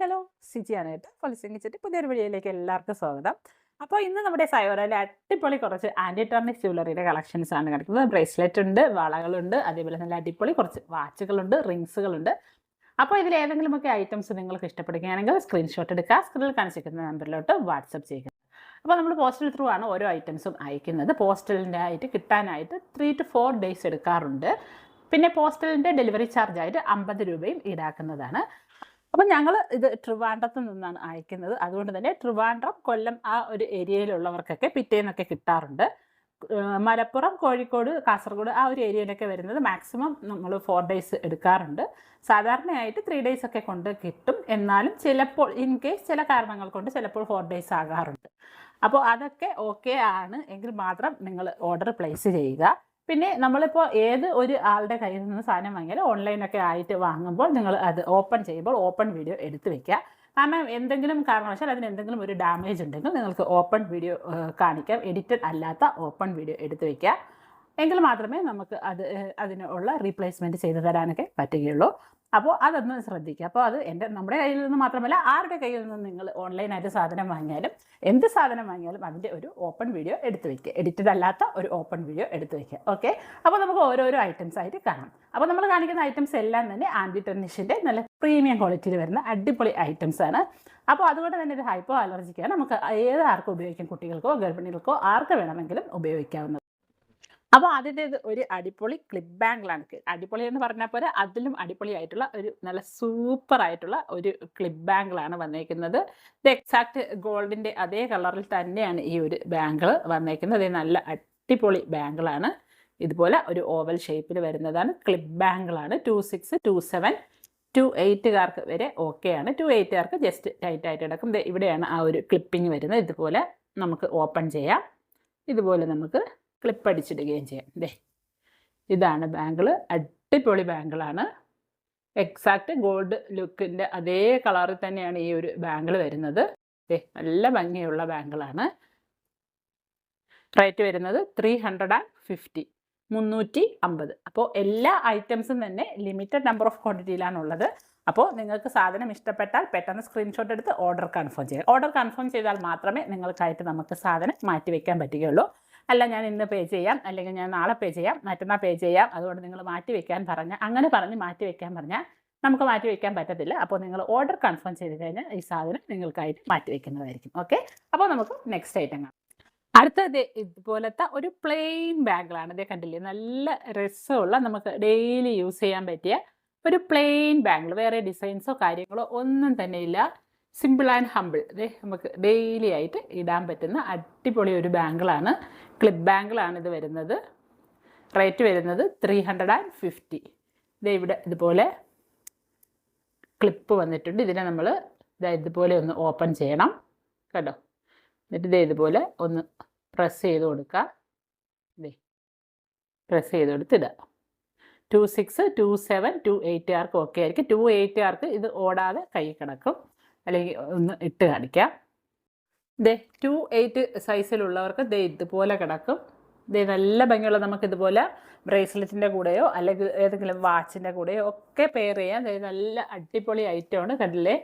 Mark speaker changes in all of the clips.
Speaker 1: Hello സിജിയാണ് കേട്ടോ. പൊളിസിങ്ങിച്ചിട്ട് പുതിയൊരു വീഡിയോയിലേക്ക് എല്ലാവർക്കും സ്വാഗതം. അപ്പോൾ ഇന്ന് നമ്മുടെ സയോറയിലെ അടിപൊളി കുറച്ച് ആൻറ്റി ടർണിക് ജ്വല്ലറിയുടെ കളക്ഷൻസ് ആണ് കിടക്കുന്നത്. ബ്രേസ്ലെറ്റ് ഉണ്ട്, വളകളുണ്ട്, അതേപോലെ നല്ല അടിപൊളി കുറച്ച് വാച്ചുകളുണ്ട്, റിങ്സുകളുണ്ട്. അപ്പോൾ ഇതിൽ ഏതെങ്കിലുമൊക്കെ ഐറ്റംസ് നിങ്ങൾക്ക് ഇഷ്ടപ്പെടുകയാണെങ്കിൽ സ്ക്രീൻഷോട്ട് എടുക്കുക, സ്ക്രീനിൽ കാണിച്ചിരിക്കുന്ന നമ്പറിലോട്ട് വാട്സപ്പ് ചെയ്യുക. അപ്പോൾ നമ്മൾ പോസ്റ്റൽ ത്രൂ ആണ് ഓരോ ഐറ്റംസും അയക്കുന്നത്. പോസ്റ്റലിൻ്റെ ആയിട്ട് കിട്ടാനായിട്ട് 3 to 4 days എടുക്കാറുണ്ട്. പിന്നെ പോസ്റ്റലിൻ്റെ ഡെലിവറി ചാർജായിട്ട് 50 രൂപയും ഈടാക്കുന്നതാണ്. അപ്പം ഞങ്ങൾ ഇത് ട്രിവാൻഡ്രത്ത് നിന്നാണ് അയക്കുന്നത്. അതുകൊണ്ട് തന്നെ ട്രിവാൻഡ്രം, കൊല്ലം ആ ഒരു ഏരിയയിലുള്ളവർക്കൊക്കെ പിറ്റേന്നൊക്കെ കിട്ടാറുണ്ട്. മലപ്പുറം, കോഴിക്കോട്, കാസർഗോഡ് ആ ഒരു ഏരിയയിലൊക്കെ വരുന്നത് മാക്സിമം നമ്മൾ 4 days എടുക്കാറുണ്ട്. സാധാരണയായിട്ട് 3 days ഒക്കെ കൊണ്ട് കിട്ടും. എന്നാലും ചിലപ്പോൾ ഇൻ കേസ് ചില കാരണങ്ങൾ കൊണ്ട് ചിലപ്പോൾ 4 days ആകാറുണ്ട്. അപ്പോൾ അതൊക്കെ ഓക്കെ ആണ് എങ്കിൽ മാത്രം നിങ്ങൾ ഓർഡർ പ്ലേസ് ചെയ്യുക. പിന്നെ നമ്മളിപ്പോൾ ഏത് ഒരു ആളുടെ കയ്യിൽ നിന്ന് സാധനം വാങ്ങിയാലും ഓൺലൈനൊക്കെ ആയിട്ട് വാങ്ങുമ്പോൾ നിങ്ങൾ അത് ഓപ്പൺ ചെയ്യുമ്പോൾ ഓപ്പൺ വീഡിയോ എടുത്ത് വെക്കുക. കാരണം എന്തെങ്കിലും കാരണവശാൽ അതിന് എന്തെങ്കിലും ഒരു ഡാമേജ് ഉണ്ടെങ്കിൽ നിങ്ങൾക്ക് ഓപ്പൺ വീഡിയോ കാണിക്കാം. എഡിറ്റഡ് അല്ലാത്ത ഓപ്പൺ വീഡിയോ എടുത്ത് വെക്കുക. എങ്കിൽ മാത്രമേ നമുക്ക് അതിനുള്ള റീപ്ലേസ്മെൻറ്റ് ചെയ്തു തരാനൊക്കെ പറ്റുകയുള്ളൂ. അപ്പോൾ അതൊന്ന് ശ്രദ്ധിക്കുക. അപ്പോൾ അത് നമ്മുടെ കയ്യിൽ നിന്ന് മാത്രമല്ല ആരുടെ കയ്യിൽ നിന്ന് നിങ്ങൾ ഓൺലൈനായിട്ട് സാധനം വാങ്ങിയാലും എന്ത് സാധനം വാങ്ങിയാലും അതിൻ്റെ ഒരു ഓപ്പൺ വീഡിയോ എടുത്ത് വയ്ക്കുക. എഡിറ്റഡ് അല്ലാത്ത ഒരു ഓപ്പൺ വീഡിയോ എടുത്ത് വയ്ക്കുക. ഓക്കെ, അപ്പോൾ നമുക്ക് ഓരോരോ ഐറ്റംസ് ആയിട്ട് കാണാം. അപ്പോൾ നമ്മൾ കാണിക്കുന്ന ഐറ്റംസ് എല്ലാം തന്നെ ആൻറ്റി ടർണിഷിൻ്റെ നല്ല പ്രീമിയം ക്വാളിറ്റിയിൽ വരുന്ന അടിപൊളി ഐറ്റംസ് ആണ്. അപ്പോൾ അതുകൊണ്ട് തന്നെ ഇത് ഹൈപ്പോ അലർജിക്കാണ്. നമുക്ക് ആർക്കും ഉപയോഗിക്കാം. കുട്ടികൾക്കോ ഗർഭിണികൾക്കോ ആർക്ക് വേണമെങ്കിലും ഉപയോഗിക്കാവുന്നത്. അപ്പോൾ ആദ്യത്തേത് ഒരു അടിപൊളി ക്ലിപ്പ് ബാങ്കിളാണ്. അടിപൊളി എന്ന് പറഞ്ഞാൽ പോലെ അതിലും അടിപൊളിയായിട്ടുള്ള ഒരു നല്ല സൂപ്പറായിട്ടുള്ള ഒരു ക്ലിപ്പ് ബാങ്കിളാണ് വന്നേക്കുന്നത്. ഇത് എക്സാക്റ്റ് ഗോൾഡിൻ്റെ അതേ കളറിൽ തന്നെയാണ് ഈ ഒരു ബാങ്കിൾ വന്നേക്കുന്നത്. നല്ല അടിപൊളി ബാങ്കിളാണ്. ഇതുപോലെ ഒരു ഓവൽ ഷേപ്പിൽ വരുന്നതാണ്. ക്ലിപ്പ് ബാങ്കിളാണ്. 26, 27, 28കാർക്ക് വരെ ഓക്കെയാണ്. 28കാർക്ക് ജസ്റ്റ് ടൈറ്റായിട്ട് കിടക്കും. ഇവിടെയാണ് ആ ഒരു ക്ലിപ്പിങ് വരുന്നത്. ഇതുപോലെ നമുക്ക് ഓപ്പൺ ചെയ്യാം. ഇതുപോലെ നമുക്ക് ക്ലിപ്പ് അടിച്ചിടുകയും ചെയ്യാം. ഇതാണ് ബാങ്കിൾ. അടിപൊളി ബാങ്കിളാണ്. എക്സാക്റ്റ് ഗോൾഡ് ലുക്കിൻ്റെ അതേ കളറിൽ തന്നെയാണ് ഈ ഒരു ബാങ്കിൾ വരുന്നത്. നല്ല ഭംഗിയുള്ള ബാങ്കിളാണ്. റേറ്റ് വരുന്നത് 350, 350. അപ്പോൾ എല്ലാ ഐറ്റംസും തന്നെ ലിമിറ്റഡ് നമ്പർ ഓഫ് ക്വാണ്ടിറ്റിയിലാണുള്ളത്. അപ്പോൾ നിങ്ങൾക്ക് സാധനം ഇഷ്ടപ്പെട്ടാൽ പെട്ടെന്ന് സ്ക്രീൻഷോട്ട് എടുത്ത് ഓർഡർ കൺഫേം ചെയ്യുക. ഓർഡർ കൺഫേം ചെയ്താൽ മാത്രമേ നിങ്ങൾക്കായിട്ട് നമുക്ക് സാധനം മാറ്റി വയ്ക്കാൻ പറ്റുകയുള്ളൂ. അല്ല ഞാൻ ഇന്ന് പേ ചെയ്യാം, അല്ലെങ്കിൽ ഞാൻ നാളെ പേ ചെയ്യാം, മറ്റന്നാൾ പേ ചെയ്യാം, അതുകൊണ്ട് നിങ്ങൾ മാറ്റി വയ്ക്കാൻ അങ്ങനെ പറഞ്ഞ് മാറ്റി വയ്ക്കാൻ പറഞ്ഞാൽ നമുക്ക് മാറ്റി വയ്ക്കാൻ പറ്റത്തില്ല. അപ്പോൾ നിങ്ങൾ ഓർഡർ കൺഫേം ചെയ്ത് കഴിഞ്ഞാൽ ഈ സാധനം നിങ്ങൾക്കായിട്ട് മാറ്റി വയ്ക്കുന്നതായിരിക്കും. ഓക്കെ, അപ്പോൾ നമുക്ക് നെക്സ്റ്റ് ഐറ്റം കാണാം. അടുത്തത് ഇതുപോലത്തെ ഒരു പ്ലെയിൻ ബാങ്കിളാണ്. ഇതേ കണ്ടില്ലേ, നല്ല രസമുള്ള നമുക്ക് ഡെയിലി യൂസ് ചെയ്യാൻ പറ്റിയ ഒരു പ്ലെയിൻ ബാങ്കിൾ. വേറെ ഡിസൈൻസോ കാര്യങ്ങളോ ഒന്നും തന്നെ ഇല്ല. Simple and humble. നമുക്ക് ഡെയിലി ആയിട്ട് ഇടാൻ പറ്റുന്ന അടിപൊളി ഒരു ബാങ്കിളാണ്. ക്ലിപ്പ് ബാങ്കിളാണ് ഇത് വരുന്നത്. റേറ്റ് വരുന്നത് 350. ഇവിടെ ഇതുപോലെ ക്ലിപ്പ് വന്നിട്ടുണ്ട്. ഇതിനെ നമ്മൾ ഇതുപോലെ ഒന്ന് ഓപ്പൺ ചെയ്യണം കേട്ടോ. എന്നിട്ട് ഇതുപോലെ ഒന്ന് പ്രസ് ചെയ്ത് കൊടുക്കുക. പ്രസ് ചെയ്ത് കൊടുത്ത് ഇടുക. 26, 27, 28കാർക്ക് ഓക്കെ ആയിരിക്കും. 28കാർക്ക് ഇത് ഓടാതെ കൈ കിടക്കും. അല്ലെങ്കിൽ ഒന്ന് ഇട്ട് കാണിക്കാം. 28 സൈസിലുള്ളവർക്ക് ഇതുപോലെ കിടക്കും. നല്ല ഭംഗിയുള്ള നമുക്കിതുപോലെ ബ്രേസ്ലെറ്റിൻ്റെ കൂടെയോ അല്ലെങ്കിൽ ഏതെങ്കിലും വാച്ചിൻ്റെ കൂടെയോ ഒക്കെ പെയർ ചെയ്യാം. നല്ല അടിപൊളി ഐറ്റമാണ്. കണ്ടില്ലേ,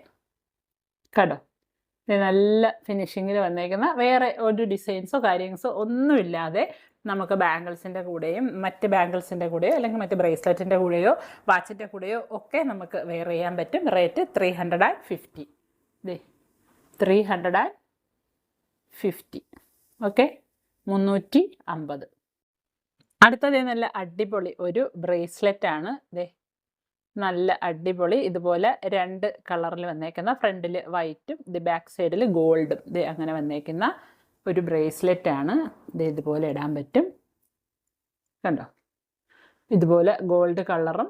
Speaker 1: കണ്ടോ, നല്ല ഫിനിഷിങ്ങിൽ വന്നേക്കുന്ന വേറെ ഒരു ഡിസൈൻസോ കാര്യങ്ങളോ ഒന്നുമില്ലാതെ നമുക്ക് ബാംഗിൾസിൻ്റെ കൂടെയും മറ്റ് ബാംഗിൾസിൻ്റെ കൂടെയോ അല്ലെങ്കിൽ മറ്റ് ബ്രേസ്ലെറ്റിൻ്റെ കൂടെയോ വാച്ചിൻ്റെ കൂടെയോ ഒക്കെ നമുക്ക് വെയർ ചെയ്യാൻ പറ്റും. റേറ്റ് 350. 350. ഓക്കെ, 350. അടുത്തത് നല്ല അടിപൊളി ഒരു ബ്രേസ്ലെറ്റ് ആണ്. നല്ല അടിപൊളി ഇതുപോലെ 2 കളറിൽ വന്നേക്കുന്ന, ഫ്രണ്ടിൽ വൈറ്റും ബാക്ക് സൈഡിൽ ഗോൾഡും അങ്ങനെ വന്നേക്കുന്ന ഒരു ബ്രേസ്ലെറ്റ് ആണ്. ഇതുപോലെ ഇടാൻ പറ്റും. കണ്ടോ, ഇതുപോലെ ഗോൾഡ് കളറും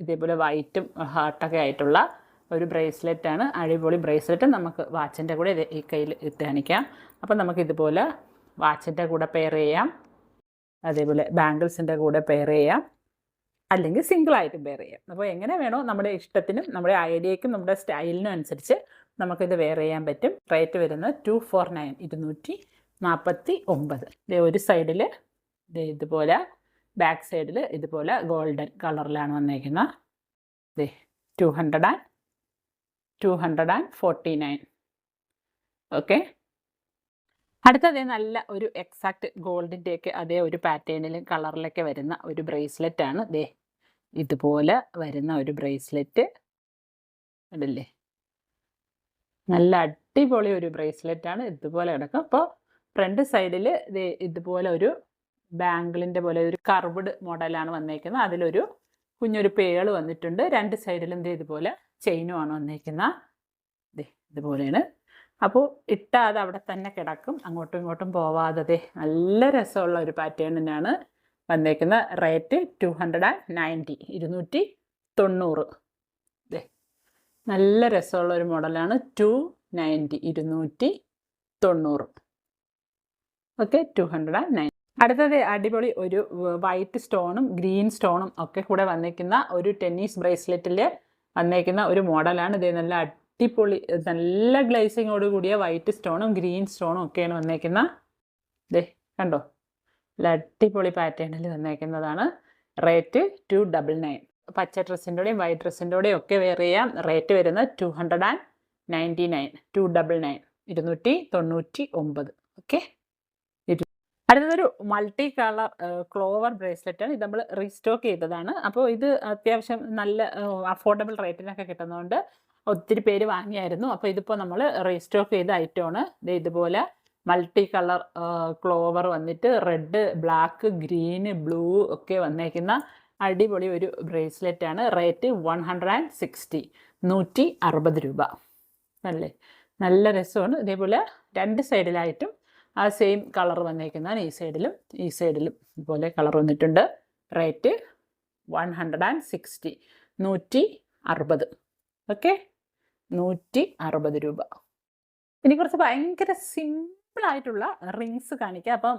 Speaker 1: ഇതേപോലെ വൈറ്റും ഹാർട്ടൊക്കെ ആയിട്ടുള്ള ഒരു ബ്രേസ്ലെറ്റ് ആണ്. അടിപൊളി ബ്രേസ്ലെറ്റ്. നമുക്ക് വാച്ചിൻ്റെ കൂടെ ഈ കയ്യിൽ ഇട്ട് കാണിക്കാം. അപ്പം നമുക്കിതുപോലെ വാച്ചിൻ്റെ കൂടെ പെയർ ചെയ്യാം, അതേപോലെ ബാംഗിൾസിൻ്റെ കൂടെ പെയർ ചെയ്യാം, അല്ലെങ്കിൽ സിംഗിളായിട്ട് പെയർ ചെയ്യാം. അപ്പോൾ എങ്ങനെ വേണോ നമ്മുടെ ഇഷ്ടത്തിനും നമ്മുടെ ഐഡിയയ്ക്കും നമ്മുടെ സ്റ്റൈലിനും അനുസരിച്ച് നമുക്കിത് വെയർ ചെയ്യാൻ പറ്റും. റേറ്റ് വരുന്നത് 249, 249. ഒരു സൈഡിൽ ഇതുപോലെ, ബാക്ക് സൈഡിൽ ഇതുപോലെ ഗോൾഡൻ കളറിലാണ് വന്നേക്കുന്നത്. 200 249. ഓക്കെ. അടുത്തതേ നല്ല ഒരു എക്സാക്റ്റ് ഗോൾഡിൻ്റെയൊക്കെ അതേ ഒരു പാറ്റേണിലും കളറിലൊക്കെ വരുന്ന ഒരു ബ്രേസ്ലെറ്റാണ്. ദേ ഇതുപോലെ വരുന്ന ഒരു ബ്രേസ്ലെറ്റ് ഇടില്ലേ, നല്ല അടിപൊളി ഒരു ബ്രേസ്ലെറ്റാണ്. ഇതുപോലെ കിടക്കും. അപ്പോൾ ഫ്രണ്ട് സൈഡിൽ ഇതുപോലെ ഒരു ബാംഗിളിൻ്റെ പോലെ ഒരു കർവ്ഡ് മോഡലാണ് വന്നേക്കുന്നത്. അതിലൊരു കുഞ്ഞൊരു പേള് വന്നിട്ടുണ്ട്. രണ്ട് സൈഡിലും ഇതുപോലെ ചെയിനുമാണ് വന്നേക്കുന്നത്. ഇതുപോലെയാണ്. അപ്പോൾ ഇട്ടാൽ അത് അവിടെ തന്നെ കിടക്കും, അങ്ങോട്ടും ഇങ്ങോട്ടും പോവാതെ. നല്ല രസമുള്ള ഒരു പാറ്റേണിനാണ് വന്നേക്കുന്ന. റേറ്റ് 290, 290. നല്ല രസമുള്ള ഒരു മോഡലാണ്. 290, 290. ഓക്കെ, 290. അടുത്തത് അടിപൊളി ഒരു വൈറ്റ് സ്റ്റോണും ഗ്രീൻ സ്റ്റോണും ഒക്കെ കൂടെ വന്നേക്കുന്ന ഒരു ടെന്നീസ് ബ്രേസ്ലെറ്റിൽ വന്നേക്കുന്ന ഒരു മോഡലാണ്. ഇത് നല്ല അടിപൊളി നല്ല ഗ്ലേസിങ്ങോട് കൂടിയ വൈറ്റ് സ്റ്റോണും ഗ്രീൻ സ്റ്റോണും ഒക്കെയാണ് വന്നേക്കുന്ന. കണ്ടോ, നല്ല അടിപൊളി പാറ്റേണിൽ വന്നേക്കുന്നതാണ്. റേറ്റ് 299. പച്ച ഡ്രസ്സിൻ്റെയും വൈറ്റ് ഡ്രസ്സിൻ്റെയും ഒക്കെ വെയർ ചെയ്യാം. റേറ്റ് വരുന്നത് 299, 299, 299. ഓക്കെ. അടുത്തതൊരു മൾട്ടി കളർ ക്ലോവർ ബ്രേസ്ലെറ്റാണ്. ഇത് നമ്മൾ റീസ്റ്റോക്ക് ചെയ്തതാണ്. അപ്പോൾ ഇത് അത്യാവശ്യം നല്ല അഫോർഡബിൾ റേറ്റിനൊക്കെ കിട്ടുന്നതുകൊണ്ട് ഒത്തിരി പേര് വാങ്ങിയായിരുന്നു. അപ്പോൾ ഇതിപ്പോൾ നമ്മൾ റീസ്റ്റോക്ക് ചെയ്ത ഐറ്റമാണ്. ഇതുപോലെ മൾട്ടി കളർ ക്ലോവർ വന്നിട്ട് റെഡ്, ബ്ലാക്ക്, ഗ്രീന്, ബ്ലൂ ഒക്കെ വന്നേക്കുന്ന അടിപൊളി ഒരു ബ്രേസ്ലെറ്റാണ്. റേറ്റ് 160, 160 രൂപ. അല്ലേ, നല്ല രസമാണ്. ഇതേപോലെ രണ്ട് സൈഡിലായിട്ടും ആ സെയിം കളർ വന്നേക്കുന്നതാണ്. ഈ സൈഡിലും ഇതുപോലെ കളർ വന്നിട്ടുണ്ട്. റേറ്റ് 160, 160. ഓക്കെ, 160 രൂപ. ഇനി കുറച്ച് ഭയങ്കര സിമ്പിളായിട്ടുള്ള റിങ്സ് കാണിക്കാം. അപ്പം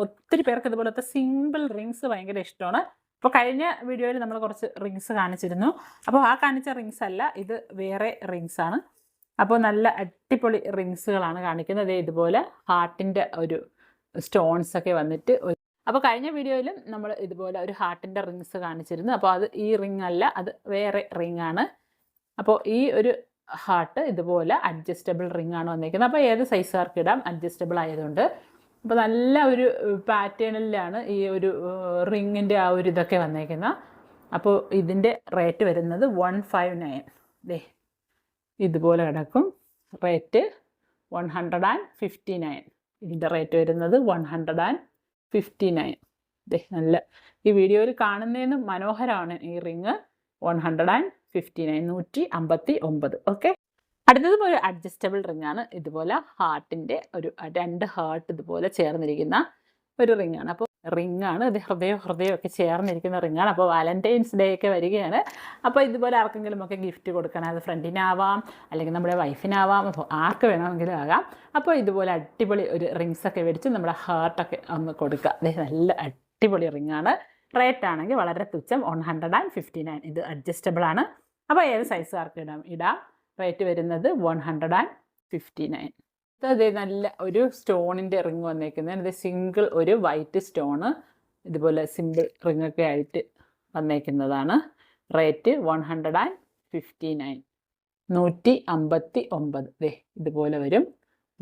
Speaker 1: ഒത്തിരി പേർക്ക് ഇതുപോലത്തെ സിമ്പിൾ റിങ്സ് ഭയങ്കര ഇഷ്ടമാണ്. അപ്പോൾ കഴിഞ്ഞ വീഡിയോയിൽ നമ്മൾ കുറച്ച് റിങ്സ് കാണിച്ചിരുന്നു. അപ്പോൾ ആ കാണിച്ച റിങ്സ് അല്ല, ഇത് വേറെ റിങ്സ് ആണ്. അപ്പോൾ നല്ല അടിപൊളി റിങ്സുകളാണ് കാണിക്കുന്നത്. ഇതുപോലെ ഹാർട്ടിൻ്റെ ഒരു സ്റ്റോൺസ് ഒക്കെ വന്നിട്ട്. അപ്പോൾ കഴിഞ്ഞ വീഡിയോയിലും നമ്മൾ ഇതുപോലെ ഒരു ഹാർട്ടിൻ്റെ റിങ്സ് കാണിച്ചിരുന്നു. അപ്പോൾ അത് ഈ റിങ് അല്ല, അത് വേറെ റിങ് ആണ്. അപ്പോൾ ഈ ഒരു ഹാർട്ട് ഇതുപോലെ അഡ്ജസ്റ്റബിൾ റിങ് ആണ് വന്നിരിക്കുന്നത്. അപ്പോൾ ഏത് സൈസുകാർക്ക് ഇടാം, അഡ്ജസ്റ്റബിൾ ആയതുകൊണ്ട്. അപ്പോൾ നല്ല ഒരു പാറ്റേണിലാണ് ഈ ഒരു റിങ്ങിൻ്റെ ആ ഒരു ഇതൊക്കെ വന്നേക്കുന്നത്. അപ്പോൾ ഇതിൻ്റെ റേറ്റ് വരുന്നത് 159. ഇതുപോലെ കിടക്കും. റേറ്റ് 159. ഇതിൻ്റെ റേറ്റ് വരുന്നത് 159. നല്ല ഈ വീഡിയോയിൽ കാണുന്നതിന് മനോഹരമാണ് ഈ റിങ്. 159, 159. ഓക്കെ. അടുത്തത് ഒരു അഡ്ജസ്റ്റബിൾ റിങ് ആണ്. ഇതുപോലെ ഹാർട്ടിൻ്റെ ഒരു രണ്ട് ഹാർട്ട് ഇതുപോലെ ചേർന്നിരിക്കുന്ന ഒരു റിങ് ആണ്. അപ്പോൾ റിങ് ആണ് ഇത്, ഹൃദയമൊക്കെ ചേർന്നിരിക്കുന്ന റിങ്ങാണ്. അപ്പോൾ വാലന്റൈൻസ് ഡേ ഒക്കെ വരികയാണ്. അപ്പോൾ ഇതുപോലെ ആർക്കെങ്കിലും ഒക്കെ ഗിഫ്റ്റ് കൊടുക്കണം. അത് ഫ്രണ്ടിനാവാം, അല്ലെങ്കിൽ നമ്മുടെ വൈഫിനാവാം, അപ്പോൾ ആർക്ക് വേണമെങ്കിലും ആകാം. അപ്പോൾ ഇതുപോലെ അടിപൊളി ഒരു റിങ്സ് ഒക്കെ മേടിച്ച് നമ്മുടെ ഹാർട്ടൊക്കെ ഒന്ന് കൊടുക്കുക. നല്ല അടിപൊളി റിങ്ങാണ്. റേറ്റ് ആണെങ്കിൽ വളരെ തുച്ഛം, 159. ഇത് അഡ്ജസ്റ്റബിൾ ആണ്. അപ്പോൾ ഏത് സൈസുകാർക്ക് ഇടാം. റേറ്റ് വരുന്നത് 159. അത് നല്ല ഒരു സ്റ്റോണിൻ്റെ റിങ് വന്നേക്കുന്നത്. ഇത് സിംഗിൾ ഒരു വൈറ്റ് സ്റ്റോണ് ഇതുപോലെ സിമ്പിൾ റിങ്ങൊക്കെ ആയിട്ട് വന്നേക്കുന്നതാണ്. റേറ്റ് 159, 159. ഇതുപോലെ വരും,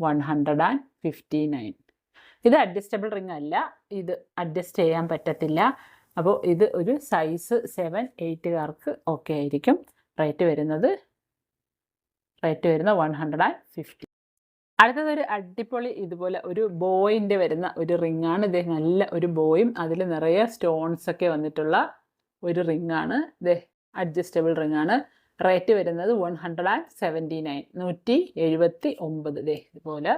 Speaker 1: 159. ഇത് അഡ്ജസ്റ്റബിൾ റിങ് അല്ല, ഇത് അഡ്ജസ്റ്റ് ചെയ്യാൻ പറ്റത്തില്ല. അപ്പോൾ ഇത് ഒരു സൈസ് 7, 8കാർക്ക് ഓക്കെ ആയിരിക്കും. റേറ്റ് വരുന്നത് 150. അടുത്തതൊരു അടിപൊളി ഇതുപോലെ ഒരു ബോയിൻ്റെ വരുന്ന ഒരു റിങ്ങാണ്. ഇത് നല്ല ഒരു ബോയും അതിൽ നിറയെ സ്റ്റോൺസ് ഒക്കെ വന്നിട്ടുള്ള ഒരു റിങ്ങാണ്. ഇത് അഡ്ജസ്റ്റബിൾ റിങ്ങാണ്. റേറ്റ് വരുന്നത് 179, 179. ഇതുപോലെ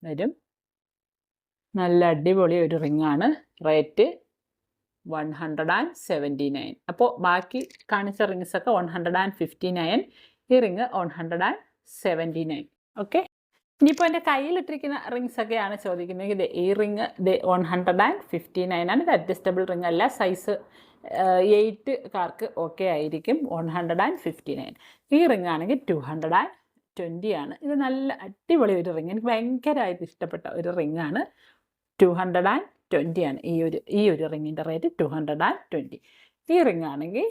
Speaker 1: വരും. നല്ല അടിപൊളി ഒരു റിങ്ങാണ്. റേറ്റ് 179. അപ്പോൾ ബാക്കി കാണിച്ച റിങ്സൊക്കെ 159. ഈ റിങ് 179. ഓക്കെ. ഇനിയിപ്പോൾ എൻ്റെ കയ്യിലിട്ടിരിക്കുന്ന റിങ്സ് ഒക്കെയാണ് ചോദിക്കുന്നത്. ഈ റിങ് 159 ആണ്. ഇത് അഡ്ജസ്റ്റബിൾ റിങ് അല്ല, സൈസ് 8കാർക്ക് ഓക്കെ ആയിരിക്കും. 159. ഈ റിങ് ആണെങ്കിൽ 220 ആണ്. ഇത് നല്ല അടിപൊളി ഒരു റിങ്, എനിക്ക് ഭയങ്കരമായിട്ട് ഇഷ്ടപ്പെട്ട ഒരു റിങ്ങാണ്. 220 ആണ് ഈ ഒരു റിങ്ങിൻ്റെ റേറ്റ്. 220. ഈ റിങ് ആണെങ്കിൽ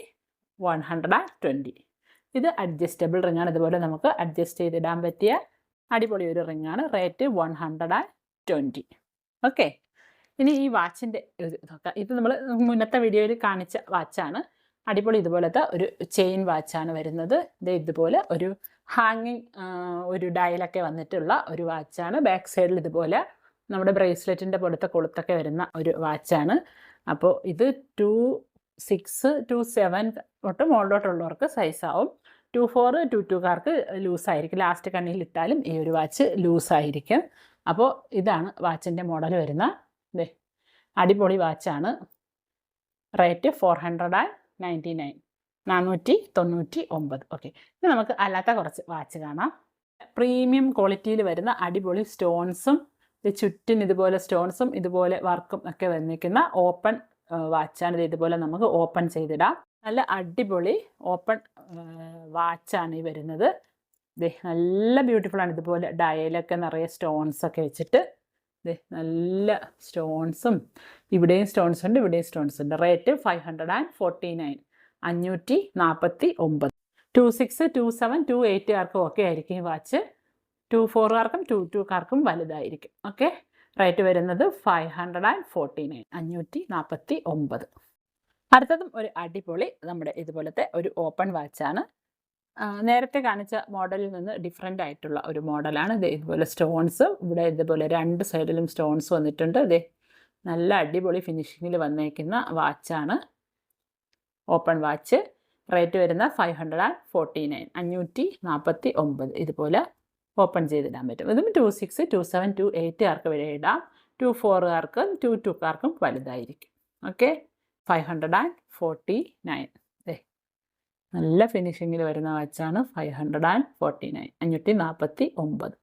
Speaker 1: 120. ഇത് അഡ്ജസ്റ്റബിൾ റിങ്ങാണ്. ഇതുപോലെ നമുക്ക് അഡ്ജസ്റ്റ് ചെയ്തിടാൻ പറ്റിയ അടിപൊളി ഒരു റിങ്ങാണ്. റേറ്റ് 120. ഓക്കെ. ഇനി ഈ വാച്ചിൻ്റെ ഇത് നോക്കാം. ഇത് നമ്മൾ മുന്നത്തെ വീഡിയോയിൽ കാണിച്ച വാച്ചാണ്. അടിപൊളി ഇതുപോലത്തെ ഒരു ചെയിൻ വാച്ചാണ് വരുന്നത്. ഇതുപോലെ ഒരു ഹാങ്ങിങ് ഒരു ഡയലൊക്കെ വന്നിട്ടുള്ള ഒരു വാച്ചാണ്. ബാക്ക് സൈഡിൽ ഇതുപോലെ നമ്മുടെ ബ്രേസ്ലെറ്റിൻ്റെ പോലത്തെ കൊളുത്തൊക്കെ വരുന്ന ഒരു വാച്ചാണ്. അപ്പോൾ ഇത് 2.6 2.7 തൊട്ട് മുകളിലോട്ടുള്ളവർക്ക് സൈസാവും. 2.4 2.2കാർക്ക് ലൂസായിരിക്കും. ലാസ്റ്റ് കണ്ണിലിട്ടാലും ഈ ഒരു വാച്ച് ലൂസായിരിക്കും. അപ്പോൾ ഇതാണ് വാച്ചിൻ്റെ മോഡൽ വരുന്ന അടിപൊളി വാച്ചാണ്. റേറ്റ് 499. 499. ഓക്കെ. ഇനി നമുക്ക് അല്ലാത്ത കുറച്ച് വാച്ച് കാണാം. പ്രീമിയം ക്വാളിറ്റിയിൽ വരുന്ന അടിപൊളി സ്റ്റോൺസും ചുറ്റിന് ഇതുപോലെ സ്റ്റോൺസും ഇതുപോലെ വർക്കും ഒക്കെ വന്നിരിക്കുന്ന ഓപ്പൺ വാച്ചാണ്. ഇതുപോലെ നമുക്ക് ഓപ്പൺ ചെയ്തിടാം. നല്ല അടിപൊളി ഓപ്പൺ വാച്ചാണ് ഈ വരുന്നത്. നല്ല ബ്യൂട്ടിഫുള്ളാണ്. ഇതുപോലെ ഡയലൊക്കെ നിറയെ സ്റ്റോൺസൊക്കെ വെച്ചിട്ട് നല്ല സ്റ്റോൺസും ഇവിടെയും സ്റ്റോൺസ് ഉണ്ട്, ഇവിടെയും സ്റ്റോൺസ് ഉണ്ട്. റേറ്റ് 549. 549. 2.6 2.7 2.8കാർക്കും ഒക്കെ ആയിരിക്കും ഈ വാച്ച്. 2.4കാർക്കും 2.2കാർക്കും വലുതായിരിക്കും. ഓക്കെ. റേറ്റ് വരുന്നത് 549. 549. അടുത്തതും ഒരു അടിപൊളി നമ്മുടെ ഇതുപോലത്തെ ഒരു ഓപ്പൺ വാച്ചാണ്. നേരത്തെ കാണിച്ച മോഡലിൽ നിന്ന് ഡിഫറെൻ്റ് ആയിട്ടുള്ള ഒരു മോഡലാണ്. ഇതുപോലെ സ്റ്റോൺസ് ഇവിടെ ഇതുപോലെ 2 സൈഡിലും സ്റ്റോൺസ് വന്നിട്ടുണ്ട്. നല്ല അടിപൊളി ഫിനിഷിങ്ങിൽ വന്നേക്കുന്ന വാച്ചാണ്. Open watch. റേറ്റ് വരുന്ന 549. 549. ഇതുപോലെ ഓപ്പൺ ചെയ്തിടാൻ പറ്റും. ഇതും 2.6 2.7 2.8കാർക്ക് വരെ ഇടാം. 2.4കാർക്കും 2.2കാർക്കും വലുതായിരിക്കും. ഓക്കെ. 549. നല്ല ഫിനിഷിങ്ങിൽ വരുന്ന വാച്ചാണ്. 549. 549.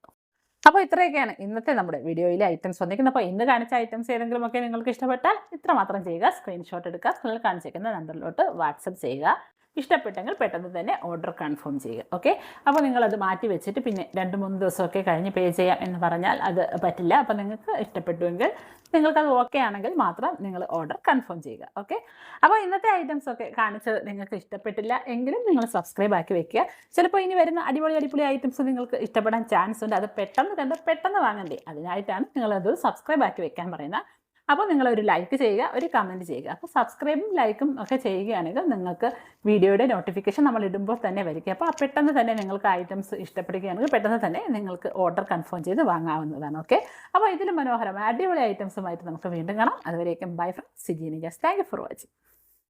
Speaker 1: അപ്പോൾ ഇത്രയൊക്കെയാണ് ഇന്നത്തെ നമ്മുടെ വീഡിയോയിലെ ഐറ്റംസ് വന്നിരിക്കുന്നത്. അപ്പോൾ ഇന്ന് കാണിച്ച ഐറ്റംസ് ഏതെങ്കിലും ഒക്കെ നിങ്ങൾക്ക് ഇഷ്ടപ്പെട്ടാൽ ഇത്ര മാത്രം ചെയ്യുക. സ്ക്രീൻഷോട്ട് എടുക്കുക. സ്ക്രീനിൽ കാണിച്ചിരിക്കുന്ന നമ്പറിലോട്ട് വാട്സപ്പ് ചെയ്യുക. ഇഷ്ടപ്പെട്ടെങ്കിൽ പെട്ടെന്ന് തന്നെ ഓർഡർ കൺഫേം ചെയ്യുക. ഓക്കെ. അപ്പോൾ നിങ്ങളത് മാറ്റി വെച്ചിട്ട് പിന്നെ 2-3 ദിവസമൊക്കെ കഴിഞ്ഞ് പേ ചെയ്യാം എന്ന് പറഞ്ഞാൽ അത് പറ്റില്ല. അപ്പോൾ നിങ്ങൾക്ക് ഇഷ്ടപ്പെട്ടുവെങ്കിൽ നിങ്ങൾക്കത് ഓക്കെ ആണെങ്കിൽ മാത്രം നിങ്ങൾ ഓർഡർ കൺഫേം ചെയ്യുക. ഓക്കെ. അപ്പോൾ ഇന്നത്തെ ഐറ്റംസൊക്കെ കാണിച്ചത് നിങ്ങൾക്ക് ഇഷ്ടപ്പെട്ടില്ല എങ്കിലും നിങ്ങൾ സബ്സ്ക്രൈബ് ആക്കി വെക്കുക. ചിലപ്പോൾ ഇനി വരുന്ന അടിപൊളി ഐറ്റംസ് നിങ്ങൾക്ക് ഇഷ്ടപ്പെടാൻ ചാൻസ് ഉണ്ട്. അത് പെട്ടെന്ന് കണ്ട് പെട്ടെന്ന് വാങ്ങണ്ടേ, അതിനായിട്ടാണ് നിങ്ങളത് സബ്സ്ക്രൈബ് ആക്കി വെക്കാൻ പറയുന്നത്. അപ്പോൾ നിങ്ങളൊരു ലൈക്ക് ചെയ്യുക, ഒരു കമൻറ്റ് ചെയ്യുക. അപ്പോൾ സബ്സ്ക്രൈബും ലൈക്കും ഒക്കെ ചെയ്യുകയാണെങ്കിൽ നിങ്ങൾക്ക് വീഡിയോയുടെ നോട്ടിഫിക്കേഷൻ നമ്മൾ ഇടുമ്പോൾ തന്നെ വരിക. അപ്പോൾ പെട്ടെന്ന് തന്നെ നിങ്ങൾക്ക് ഐറ്റംസ് ഇഷ്ടപ്പെടുകയാണെങ്കിൽ പെട്ടെന്ന് തന്നെ നിങ്ങൾക്ക് ഓർഡർ കൺഫേം ചെയ്ത് വാങ്ങാവുന്നതാണ്. ഓക്കെ. അപ്പോൾ ഇതിലും മനോഹരമായ അടിപൊളി ഐറ്റംസുമായിട്ട് നമുക്ക് വീണ്ടും കാണാം. അതുവരേക്കും bye from Siji Nijas. Thank you for watching.